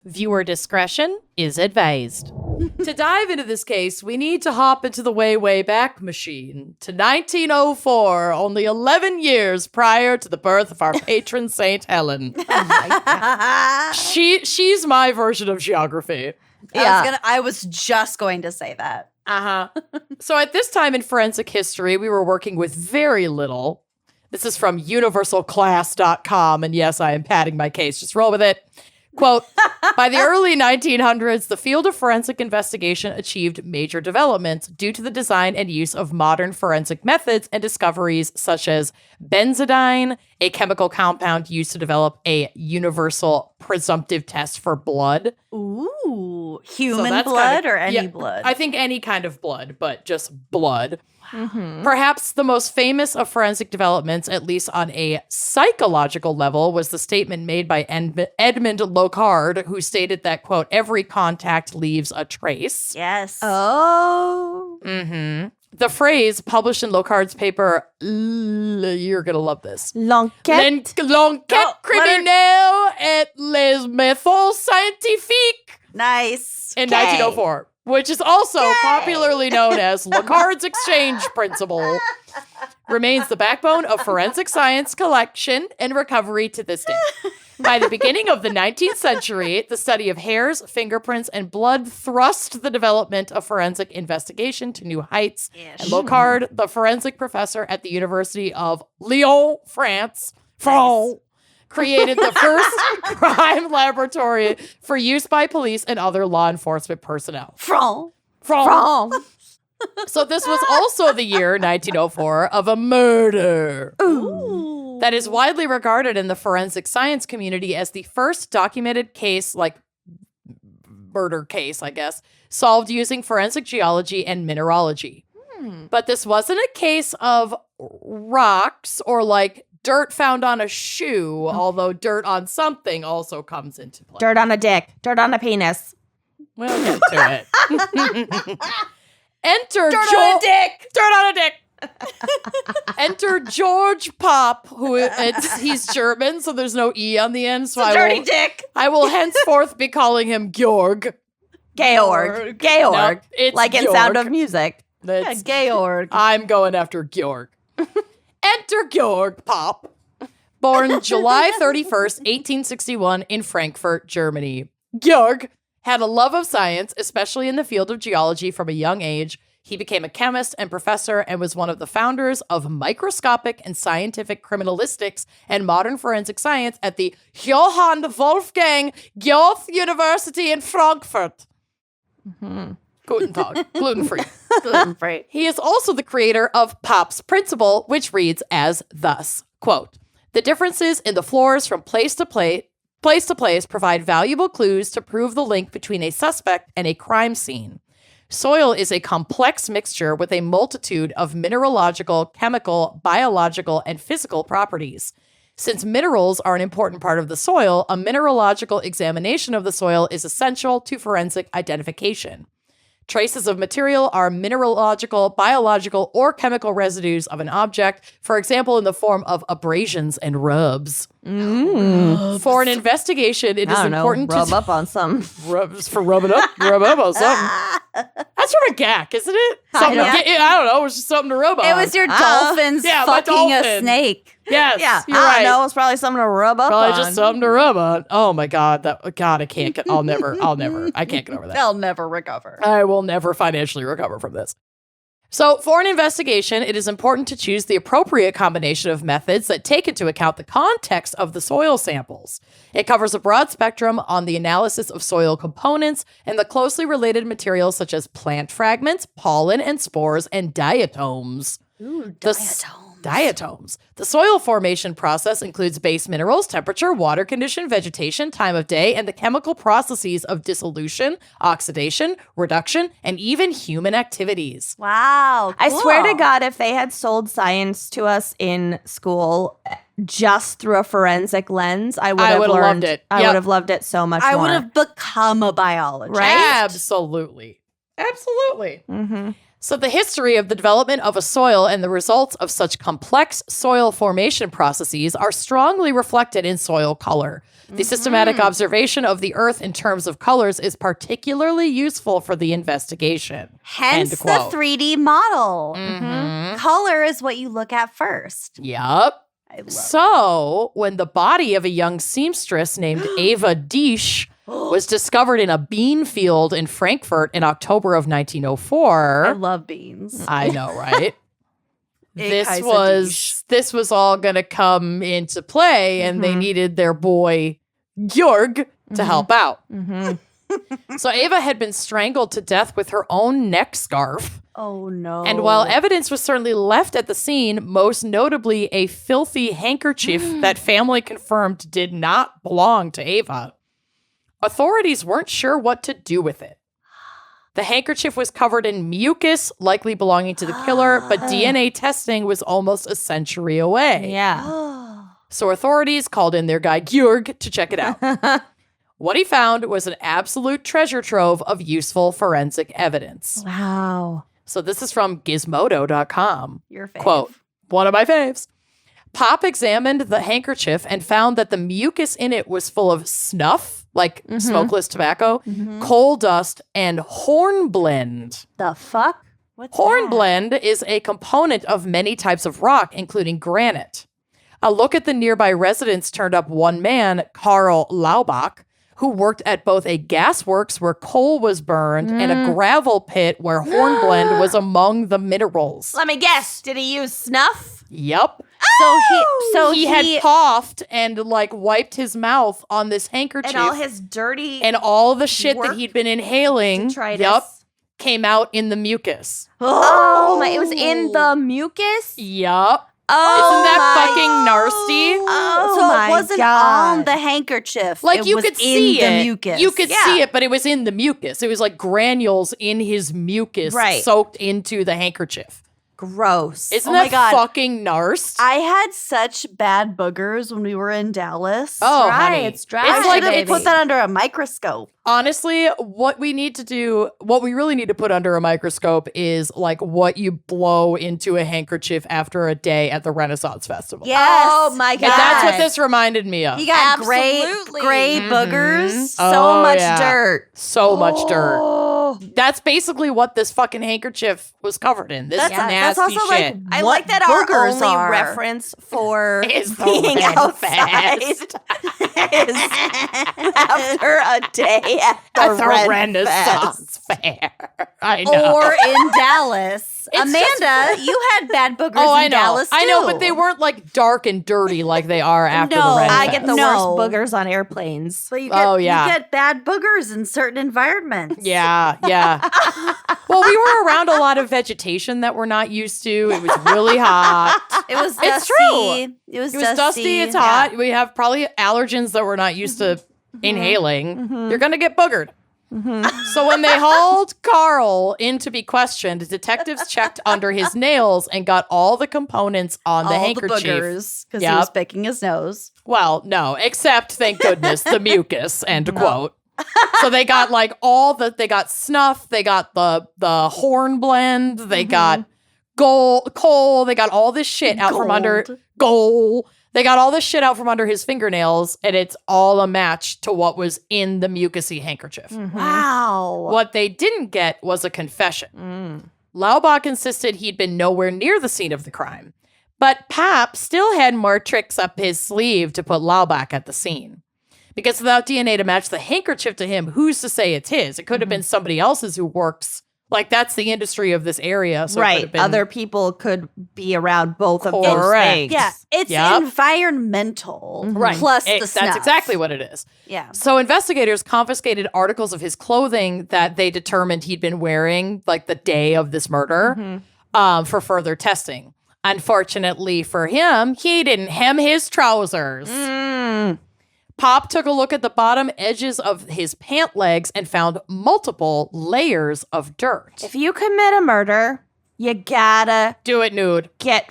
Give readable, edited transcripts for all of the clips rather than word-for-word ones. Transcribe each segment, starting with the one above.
Viewer discretion is advised. To dive into this case, we need to hop into the way, way back machine to 1904, only 11 years prior to the birth of our patron Saint Helen. Oh my God. She's my version of geography. Yeah. I was just going to say that. So at this time in forensic history, we were working with very little. This is from universalclass.com, and yes, I am padding my case. Just roll with it. Quote, by the early 1900s, the field of forensic investigation achieved major developments due to the design and use of modern forensic methods and discoveries such as benzodine, a chemical compound used to develop a universal presumptive test for blood. Ooh, human blood or any blood? I think any kind of blood, but just blood. Mm-hmm. Perhaps the most famous of forensic developments, at least on a psychological level, was the statement made by Edmund Locard, who stated that, quote, every contact leaves a trace. Yes. Oh. Mm-hmm. The phrase published in Locard's paper, you're going to love this. L'enquête criminelle et les méthodes scientifiques. Nice. In 1904. Which is also popularly known as Locard's exchange principle, remains the backbone of forensic science collection and recovery to this day. By the beginning of the 19th century, the study of hairs, fingerprints, and blood thrust the development of forensic investigation to new heights. And Locard, the forensic professor at the University of Lyon, France, created the first crime laboratory for use by police and other law enforcement personnel. France. So this was also the year, 1904, of a murder. Ooh. That is widely regarded in the forensic science community as the first documented case, like murder case, I guess, solved using forensic geology and mineralogy. But this wasn't a case of rocks or like dirt found on a shoe, although dirt on something also comes into play. Dirt on a dick. Dirt on a penis. We'll get to it. Enter Dirt on a dick. Dirt on a dick. Enter Georg Popp, he's German, so there's no E on the end. So dirty dick. I will henceforth be calling him Georg. Georg. No, it's like in Georg. Sound of Music. That's Georg. I'm going after Georg. Enter Georg Popp, born July 31st, 1861 in Frankfurt, Germany. Georg had a love of science, especially in the field of geology from a young age. He became a chemist and professor and was one of the founders of microscopic and scientific criminalistics and modern forensic science at the Johann Wolfgang Goethe University in Frankfurt. Mm-hmm. Guten Tag, gluten-free. Gluten-free. He is also the creator of Popp's principle, which reads as thus, quote, the differences in the floors from place to place provide valuable clues to prove the link between a suspect and a crime scene. Soil is a complex mixture with a multitude of mineralogical, chemical, biological, and physical properties. Since minerals are an important part of the soil, a mineralogical examination of the soil is essential to forensic identification. Traces of material are mineralogical, biological, or chemical residues of an object, for example, in the form of abrasions and rubs. For an investigation, it is important rub up on some. Rubs for rub up on something. That's from a gack, isn't it? Something I don't know. It was just something to rub on. It was your dolphins fucking a snake. Yes, Yeah, you're right. I know. It's probably something to rub up on. Probably just something to rub on. Oh my God. I can't get, I'll never, I can't get over that. They'll never recover. I will never financially recover from this. So for an investigation, it is important to choose the appropriate combination of methods that take into account the context of the soil samples. It covers a broad spectrum on the analysis of soil components and the closely related materials such as plant fragments, pollen and spores, and diatoms. Ooh, Diatoms. The soil formation process includes base minerals, temperature, water condition, vegetation, time of day, and the chemical processes of dissolution, oxidation, reduction, and even human activities. Wow. I cool. swear to God, if they had sold science to us in school just through a forensic lens, I would have loved it. I would have loved it so much more. I would have become a biologist. Right? Absolutely. Mm-hmm. So the history of the development of a soil and the results of such complex soil formation processes are strongly reflected in soil color. The systematic observation of the earth in terms of colors is particularly useful for the investigation. Hence the 3D model. Color is what you look at first. Yup. I love So, when the body of a young seamstress named Ava Diesch was discovered in a bean field in Frankfurt in October of 1904. I love beans. I know, right? Ich heiße this was all going to come into play, and they needed their boy Georg to help out. So Ava had been strangled to death with her own neck scarf. Oh, no. And while evidence was certainly left at the scene, most notably a filthy handkerchief that family confirmed did not belong to Ava, authorities weren't sure what to do with it. The handkerchief was covered in mucus, likely belonging to the killer, but DNA testing was almost a century away. Yeah. So authorities called in their guy Georg to check it out. What he found was an absolute treasure trove of useful forensic evidence. Wow. So this is from gizmodo.com. Your fave. Quote, one of my faves. Popp examined the handkerchief and found that the mucus in it was full of snuff, like smokeless tobacco, coal dust, and hornblende. The fuck? What's Hornblende is a component of many types of rock, including granite. A look at the nearby residence turned up one man, Karl Laubach, who worked at both a gasworks where coal was burned and a gravel pit where hornblende was among the minerals. Let me guess. Did he use snuff? Yep. So He had coughed and like wiped his mouth on this handkerchief. And all his dirty and all the shit that work he'd been inhaling detritus. came out in the mucus. Oh my, it was in the mucus? Yup. Oh, isn't that my- fucking nasty? Oh so my it wasn't God. on the handkerchief. Like it you was could in see the it. mucus. You could see it, but it was in the mucus. It was like granules in his mucus soaked into the handkerchief. Gross. Isn't Oh my that God. fucking narst? I had such bad boogers when we were in Dallas. Oh, dry. honey. It's dry. I It's like should have put that under a microscope. honestly, what we really need to put under a microscope is like what you blow into a handkerchief after a day at the Renaissance Festival. Yes. Oh my And God. that's what this reminded me of. You got Absolutely. gray boogers. So Oh, much yeah. dirt. So much dirt. Oh. That's basically what this fucking handkerchief was covered in. This That's nasty also shit. I What like that our boogers only are. reference for Is the being Ren outside Fest. is after a day at the, At the Ren Renaissance Fest. Fair. I know. Or in Dallas. It's Amanda, you had bad boogers I in know. Dallas too. I know, but they weren't like dark and dirty like they are after No, the Ren I Fest. get the No. worst boogers on airplanes. But you get, Oh, yeah. you get bad boogers in certain environments. Yeah. Well, we were around a lot of vegetation that we're not used to. It was really hot. It was dusty. It's true. It was It was dusty. It's hot. We have probably allergens that we're not used to Mm-hmm. inhaling. You're going to get boogered. So when they hauled Carl in to be questioned, detectives checked under his nails and got all the components on the All handkerchief. the boogers because he Yep. was picking his nose. Well, no, except, thank goodness, the mucus, end quote. So they got like they got snuff, they got the hornblende, they got coal, they got all this shit out from under gold. They got all this shit out from under his fingernails, and it's all a match to what was in the mucusy handkerchief. Wow. What they didn't get was a confession. Laubach insisted he'd been nowhere near the scene of the crime, but Popp still had more tricks up his sleeve to put Laubach at the scene. Because without DNA to match the handkerchief to him, who's to say it's his? It could have been somebody else's who works. Like, that's the industry of this area. So it could have been, Other people could be around both of those Correct. things. Yeah, it's Yep. environmental. Right. Plus the snuff. That's exactly what it is. Yeah. So investigators confiscated articles of his clothing that they determined he'd been wearing like the day of this murder for further testing. Unfortunately for him, he didn't hem his trousers. Popp took a look at the bottom edges of his pant legs and found multiple layers of dirt. If you commit a murder, you gotta Do it nude. get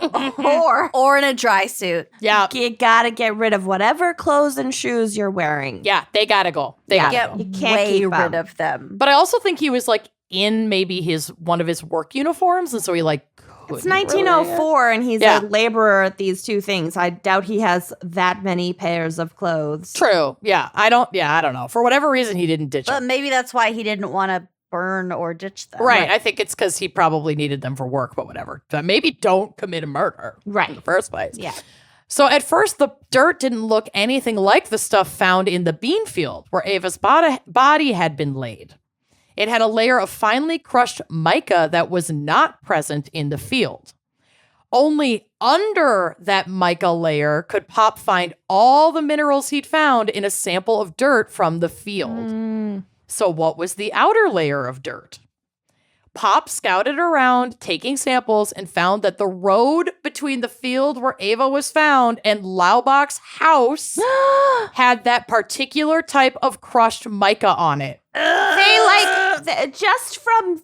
or in a dry suit. Yeah. you gotta get rid of whatever clothes and shoes you're wearing. Yeah, they gotta go. They gotta Get go. You can't way keep rid 'em. of them. But I also think he was like in maybe one of his work uniforms, and so he like. It's 1904, and he's a laborer at these two things. I doubt he has that many pairs of clothes. True. Yeah. I don't know. For whatever reason, he didn't ditch But them. maybe that's why he didn't want to burn or ditch them. Right. I think it's because he probably needed them for work, but whatever. But maybe don't commit a murder in the first place. Yeah. So at first, the dirt didn't look anything like the stuff found in the bean field where Ava's body had been laid. It had a layer of finely crushed mica that was not present in the field. Only under that mica layer could Popp find all the minerals he'd found in a sample of dirt from the field. So what was the outer layer of dirt? Popp scouted around, taking samples, and found that the road between the field where Ava was found and Laubach's house had that particular type of crushed mica on it. They just from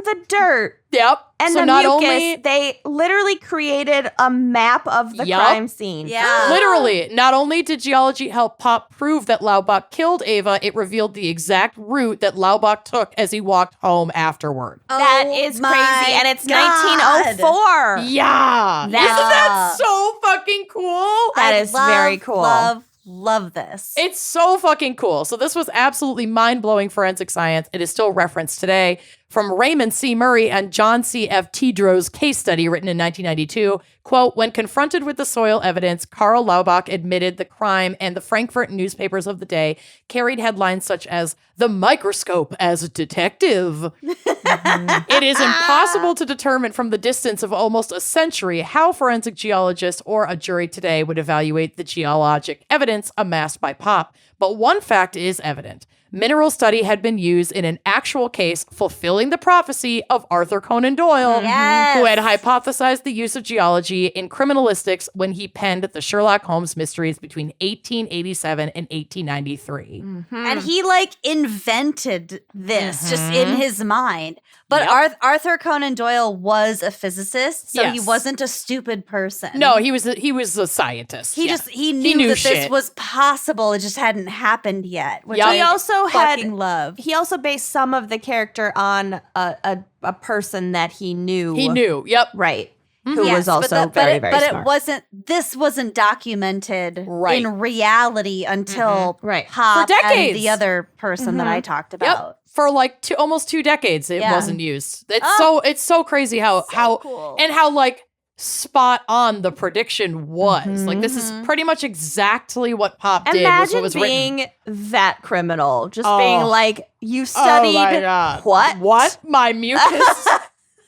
the dirt. Yep. And so the not mucus, only they literally created a map of the crime scene. Yeah. Literally, not only did geology help Popp prove that Laubach killed Ava, it revealed the exact route that Laubach took as he walked home afterward. That is my crazy, and it's God. 1904. Yeah. Isn't that so fucking cool? That is very cool. Love this. It's so fucking cool. So this was absolutely mind-blowing forensic science. It is still referenced today from Raymond C. Murray and John C. F. Tidrow's case study written in 1992. Quote, when confronted with the soil evidence, Karl Laubach admitted the crime, and the Frankfurt newspapers of the day carried headlines such as, "The microscope as a detective." It is impossible to determine from the distance of almost a century how forensic geologists or a jury today would evaluate the geologic evidence amassed by Popp. But one fact is evident. Mineral study had been used in an actual case fulfilling the prophecy of Arthur Conan Doyle, Yes. who had hypothesized the use of geology in criminalistics when he penned the Sherlock Holmes mysteries between 1887 and 1893. And he like invented this just in his mind. But Yep. Arthur Conan Doyle was a physicist, so he Yes. wasn't a stupid person. No, he was a scientist. He knew that this was possible. It just hadn't happened yet. Which Yeah. I He also fucking love. He also based some of the character on a person that he knew. He knew. Yep. Right. Who Yes, was also but very, it, very but smart. this wasn't documented Right. in reality until Right. Popp For decades. and the other person that I talked about. Yep. For like almost 2 decades, it Yeah. wasn't used. It's so crazy how cool. and how like spot on the prediction was. Like this is pretty much exactly what Popp did. Was Imagine what was being written. that criminal. Just Oh. being like, you Oh studied my God. what? What? My mucus?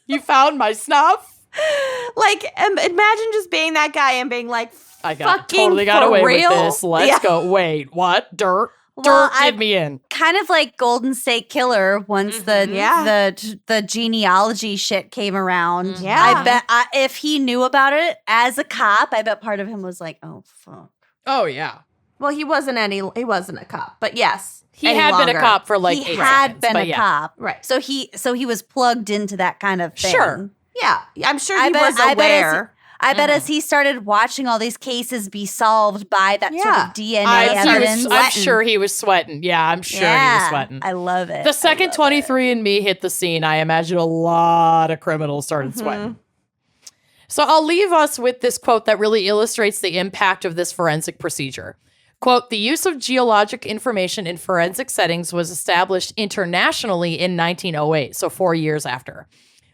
You found my snuff? Like, imagine just being that guy and being like, I fucking totally got for away real? with this. Let's Yeah. go. Wait, what? Dirt? Well, Dirt did me in. Kind of like Golden State Killer once the genealogy shit came around. Yeah. I bet if he knew about it as a cop, I bet part of him was like, oh fuck. Oh yeah. well, he wasn't a cop, but yes. He any had been longer. a cop for like He 8 had seconds, been but a yeah. cop. Right. So he was plugged into that kind of thing. Sure. Yeah. I'm sure I he bet- was I bet it's- aware. I bet as he started watching all these cases be solved by that sort Yeah. of DNA evidence. I'm sure he was sweating. Yeah, I'm sure he was sweating. I love it. The second 23andMe hit the scene, I imagine a lot of criminals started sweating. So I'll leave us with this quote that really illustrates the impact of this forensic procedure. Quote, the use of geologic information in forensic settings was established internationally in 1908, so 4 years after,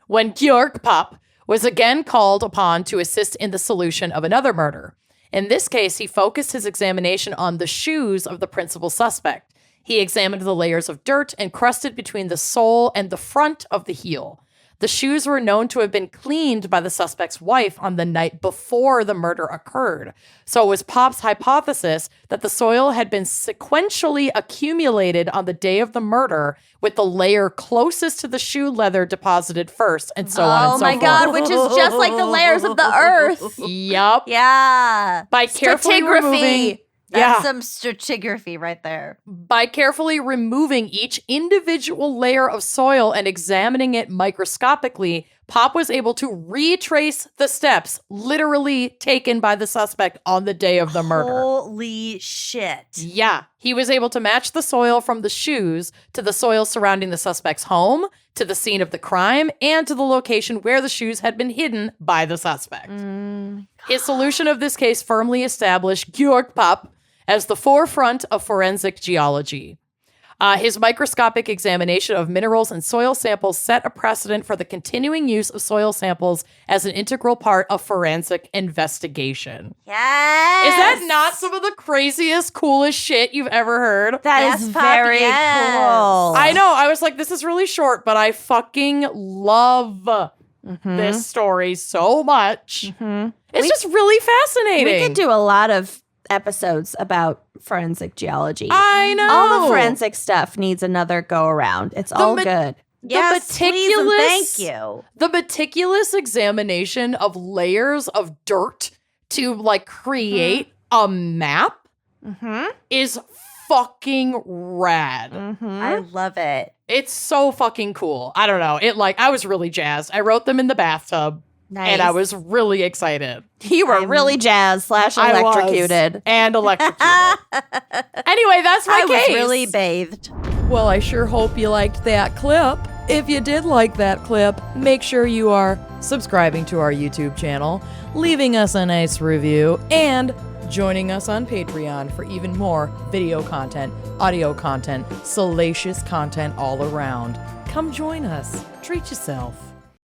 when Georg Popp was again called upon to assist in the solution of another murder. In this case, he focused his examination on the shoes of the principal suspect. He examined the layers of dirt encrusted between the sole and the front of the heel. The shoes were known to have been cleaned by the suspect's wife on the night before the murder occurred. So it was Popp's hypothesis that the soil had been sequentially accumulated on the day of the murder, with the layer closest to the shoe leather deposited first, and so on and so forth. Oh my God, which is just like the layers of the earth. Yup. yeah. By carefully Stratigraphy. removing... That's some stratigraphy right there. By carefully removing each individual layer of soil and examining it microscopically, Popp was able to retrace the steps literally taken by the suspect on the day of the murder. Holy shit. Yeah. He was able to match the soil from the shoes to the soil surrounding the suspect's home, to the scene of the crime, and to the location where the shoes had been hidden by the suspect. His solution of this case firmly established Georg Popp as the forefront of forensic geology. His microscopic examination of minerals and soil samples set a precedent for the continuing use of soil samples as an integral part of forensic investigation. Yes. Is that not some of the craziest, coolest shit you've ever heard? That is Yes, Pop, very yes. cool. I know. I was like, this is really short, but I fucking love this story so much. It's just really fascinating. We could do a lot of episodes about forensic geology. I know. All the forensic stuff needs another go around. It's all good. Yes, please and thank you. The meticulous examination of layers of dirt to like create a map is fucking rad. I love it. It's so fucking cool. I don't know. I was really jazzed. I wrote them in the bathtub. Nice. And I was really excited. You were really jazzed / I was. electrocuted. And electrocuted. Anyway, that's my I case. was really bathed. Well, I sure hope you liked that clip. If you did like that clip, make sure you are subscribing to our YouTube channel, leaving us a nice review, and joining us on Patreon for even more video content, audio content, salacious content all around. Come join us. Treat yourself.